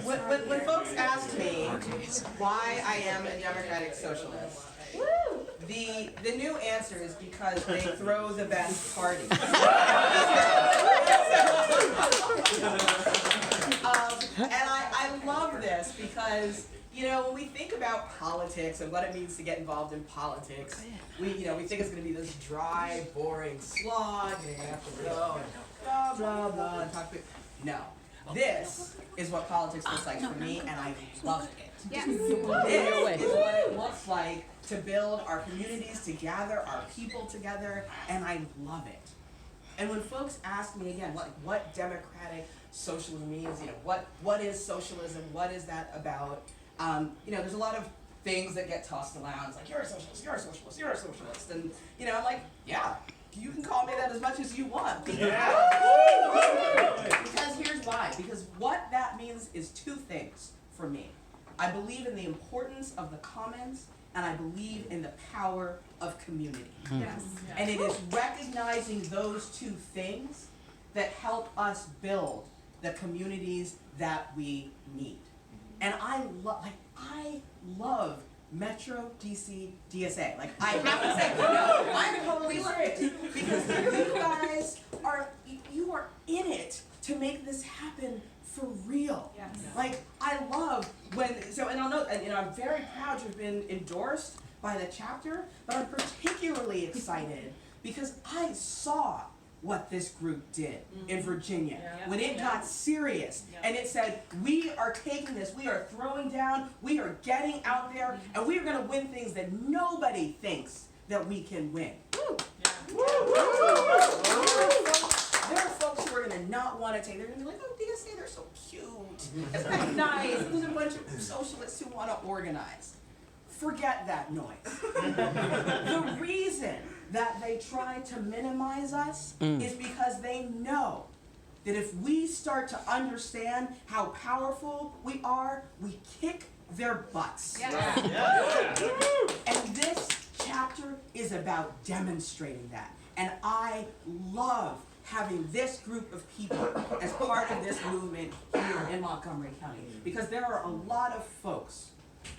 When folks ask me why I am a democratic socialist, the new answer is because they throw the best party. And I love this because, you know, when we think about politics and what it means to get involved in politics, we think it's going to be this dry, boring slog, and you're going to have to go and blah, blah, blah, and talk to people. No. This is what politics looks like for me, and I love it. Yes. This is what it looks like to build our communities, to gather our people together, and I love it. And when folks ask me again, what democratic socialism means, what is socialism, what is that about? There's a lot of things that get tossed around. It's like, you're a socialist, you're a socialist, you're a socialist. And, I'm like, yeah, you can call me that as much as you want. Because here's why. Because what that means is two things for me. I believe in the importance of the commons, and I believe in the power of community. Yes. And it is recognizing those two things that help us build the communities that we need. And I love Metro DC DSA. I have to say, no, I'm totally serious. Because you guys are in it to make this happen for real. Yes. I love and I'll note, and I'm very proud to have been endorsed by the chapter, but I'm particularly excited because I saw what this group did in Virginia when it got serious and it said, we are taking this, we are throwing down, we are getting out there, and we are going to win things that nobody thinks that we can win. There are folks who are going to not want to take, they're going to be like, oh, DSA, they're so cute, it's kind of nice, there's a bunch of socialists who want to organize. Forget that noise. The reason that they try to minimize us is because they know that if we start to understand how powerful we are, we kick their butts. And this chapter is about demonstrating that. And I love having this group of people as part of this movement here in Montgomery County, because there are a lot of folks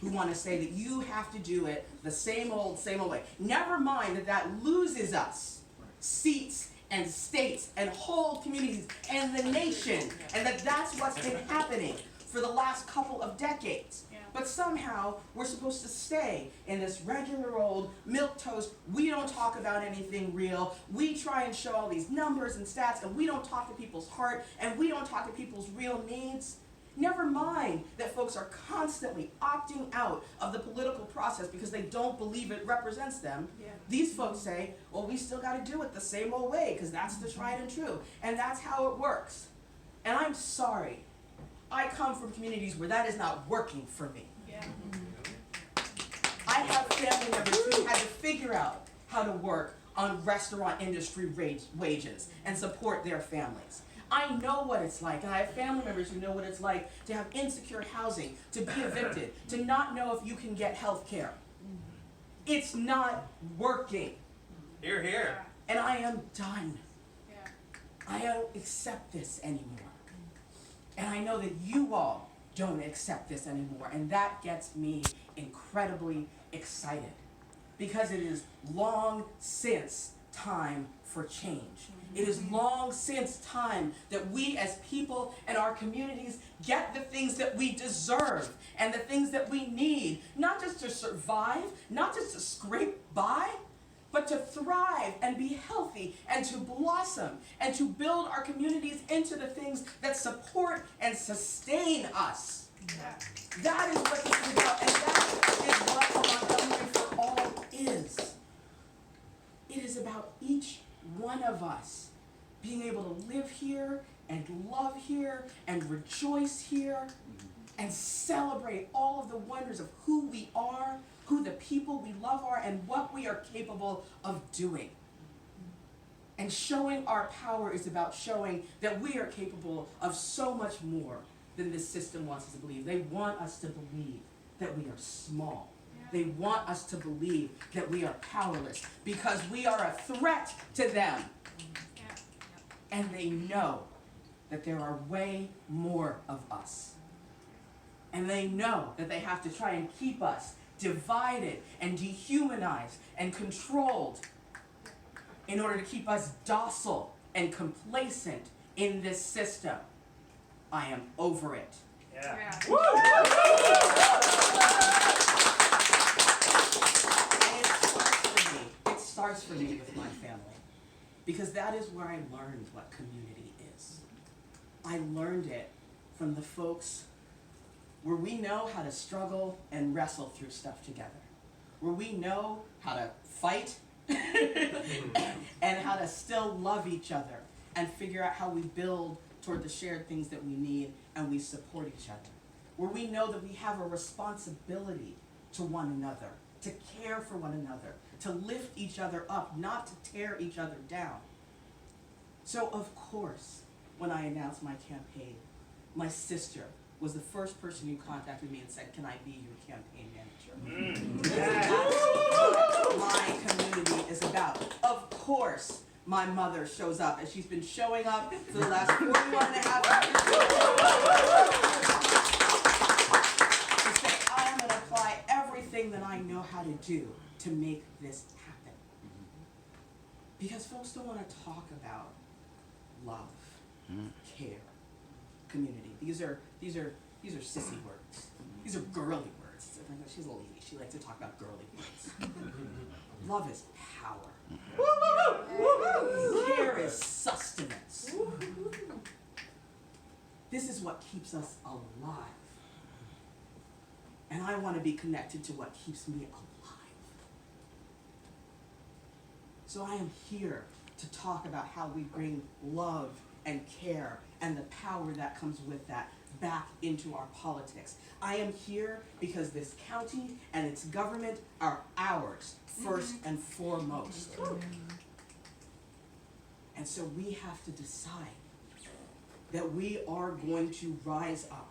who want to say that you have to do it the same old way. Never mind that loses us seats and states and whole communities and the nation, and that's what's been happening for the last couple of decades. But somehow we're supposed to stay in this regular old milquetoast, we don't talk about anything real, we try and show all these numbers and stats, and we don't talk to people's heart, and we don't talk to people's real needs. Never mind that folks are constantly opting out of the political process because they don't believe it represents them. These folks say, well, we still got to do it the same old way because that's the tried and true, and that's how it works. And I'm sorry, I come from communities where that is not working for me. I have family members who had to figure out how to work on restaurant industry wages and support their families. I know what it's like, and I have family members who know what it's like to have insecure housing, to be evicted, to not know if you can get health care. It's not working. Hear, hear. And I am done. I don't accept this anymore. And I know that you all don't accept this anymore, and that gets me incredibly excited because it is long since time for change. It is long since time that we as people and our communities get the things that we deserve and the things that we need, not just to survive, not just to scrape by, but to thrive and be healthy and to blossom and to build our communities into the things that support and sustain us. That is what this is about, and that is what Montgomery for All is. It is about each one of us being able to live here and love here and rejoice here and celebrate all of the wonders of who we are, who the people we love are, and what we are capable of doing. And showing our power is about showing that we are capable of so much more than this system wants us to believe. They want us to believe that we are small. They want us to believe that we are powerless because we are a threat to them. And they know that there are way more of us And they know that they have to try and keep us divided and dehumanized and controlled in order to keep us docile and complacent in this system. I am over it. Yeah. And it starts for me with my family. Because that is where I learned what community is. I learned it from the folks where we know how to struggle and wrestle through stuff together. Where we know how to fight and how to still love each other and figure out how we build toward the shared things that we need and we support each other. Where we know that we have a responsibility to one another, to care for one another, to lift each other up, not to tear each other down. So of course, when I announced my campaign, my sister was the first person who contacted me and said, "Can I be your campaign manager?" That's what my community is about. Of course, my mother shows up, and she's been showing up for the last 41 and a half years. To say, I am going to apply everything that I know how to do to make this happen. Because folks don't want to talk about love, care, community. These are sissy words. These are girly words. She's a lady. She likes to talk about girly words. Love is power. Care is sustenance. This is what keeps us alive. And I want to be connected to what keeps me alive. So I am here to talk about how we bring love and care and the power that comes with that back into our politics. I am here because this county and its government are ours, first and foremost. And so we have to decide that we are going to rise up,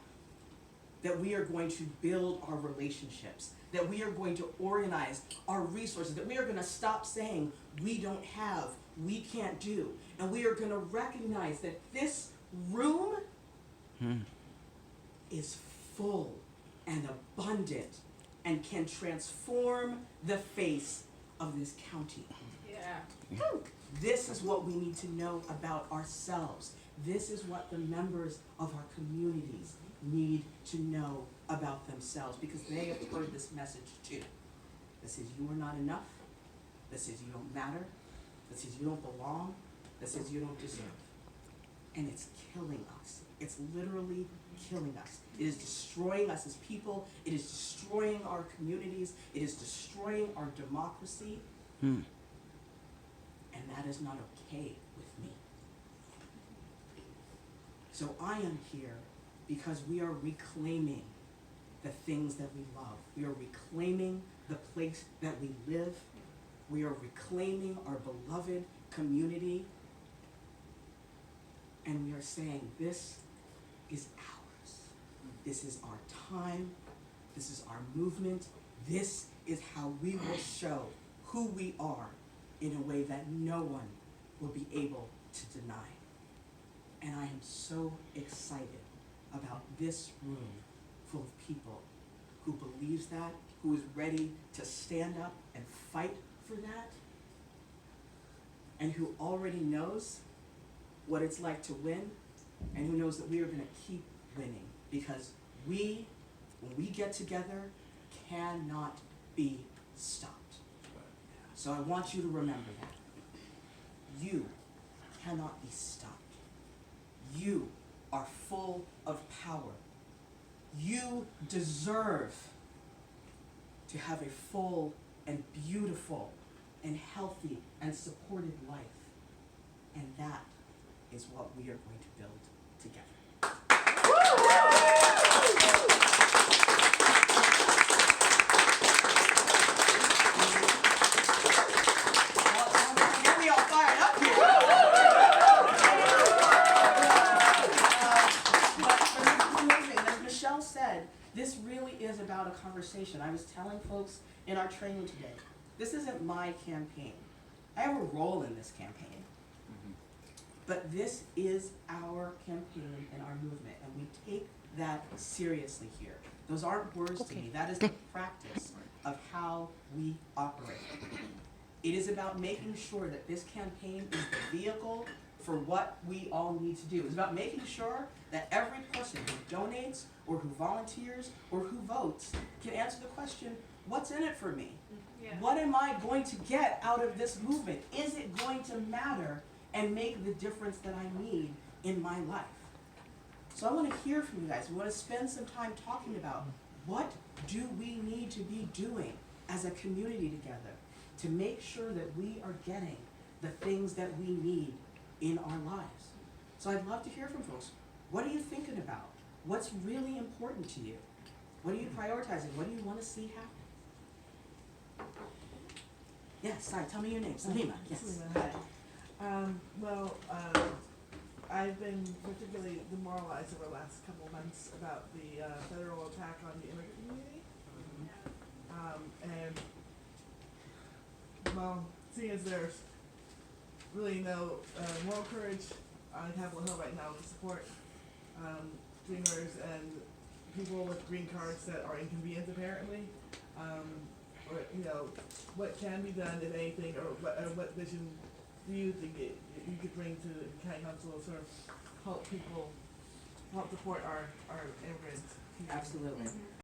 that we are going to build our relationships, that we are going to organize our resources, that we are going to stop saying we don't have, we can't do, and we are going to recognize that this room is full and abundant and can transform the face of this county. Yeah. This is what we need to know about ourselves. This is what the members of our communities need to know about themselves, because they have heard this message too. That says you are not enough. That says you don't matter. That says you don't belong. That says you don't deserve. And it's killing us. It's literally killing us. It is destroying us as people. It is destroying our communities. It is destroying our democracy. And that is not okay with me. So I am here because we are reclaiming the things that we love. We are reclaiming the place that we live. We are reclaiming our beloved community. And we are saying, this is ours. This is our time. This is our movement. This is how we will show who we are in a way that no one will be able to deny. And I am so excited about this room full of people who believes that, who is ready to stand up and fight for that, and who already knows what it's like to win, and who knows that we are going to keep winning, because we, when we get together, cannot be stopped. So I want you to remember that. You cannot be stopped. You are full of power. You deserve to have a full and beautiful and healthy and supported life. And that is what we are going to build together. Get me all fired up here. But as Michelle said, this really is about a conversation. I was telling folks in our training today, this isn't my campaign. I have a role in this campaign. But this is our campaign and our movement, and we take that seriously here. Those aren't words to me. That is the practice of how we operate. It is about making sure that this campaign is the vehicle for what we all need to do. It's about making sure that every person who donates or who volunteers or who votes can answer the question, what's in it for me? Yeah. What am I going to get out of this movement? Is it going to matter and make the difference that I need in my life? So I want to hear from you guys. We want to spend some time talking about what do we need to be doing as a community together to make sure that we are getting the things that we need in our lives. So I'd love to hear from folks. What are you thinking about? What's really important to you? What are you prioritizing? What do you want to see happen? Yes, sorry, tell me your name. Salima, yes. Hi. I've been particularly demoralized over the last couple of months about the federal attack on the immigrant community. Seeing as there's really no moral courage on Capitol Hill right now to support dreamers and people with green cards that are inconvenient apparently, or what can be done, if anything, or what vision do you think you could bring to the county council to sort of help support our immigrants? Absolutely.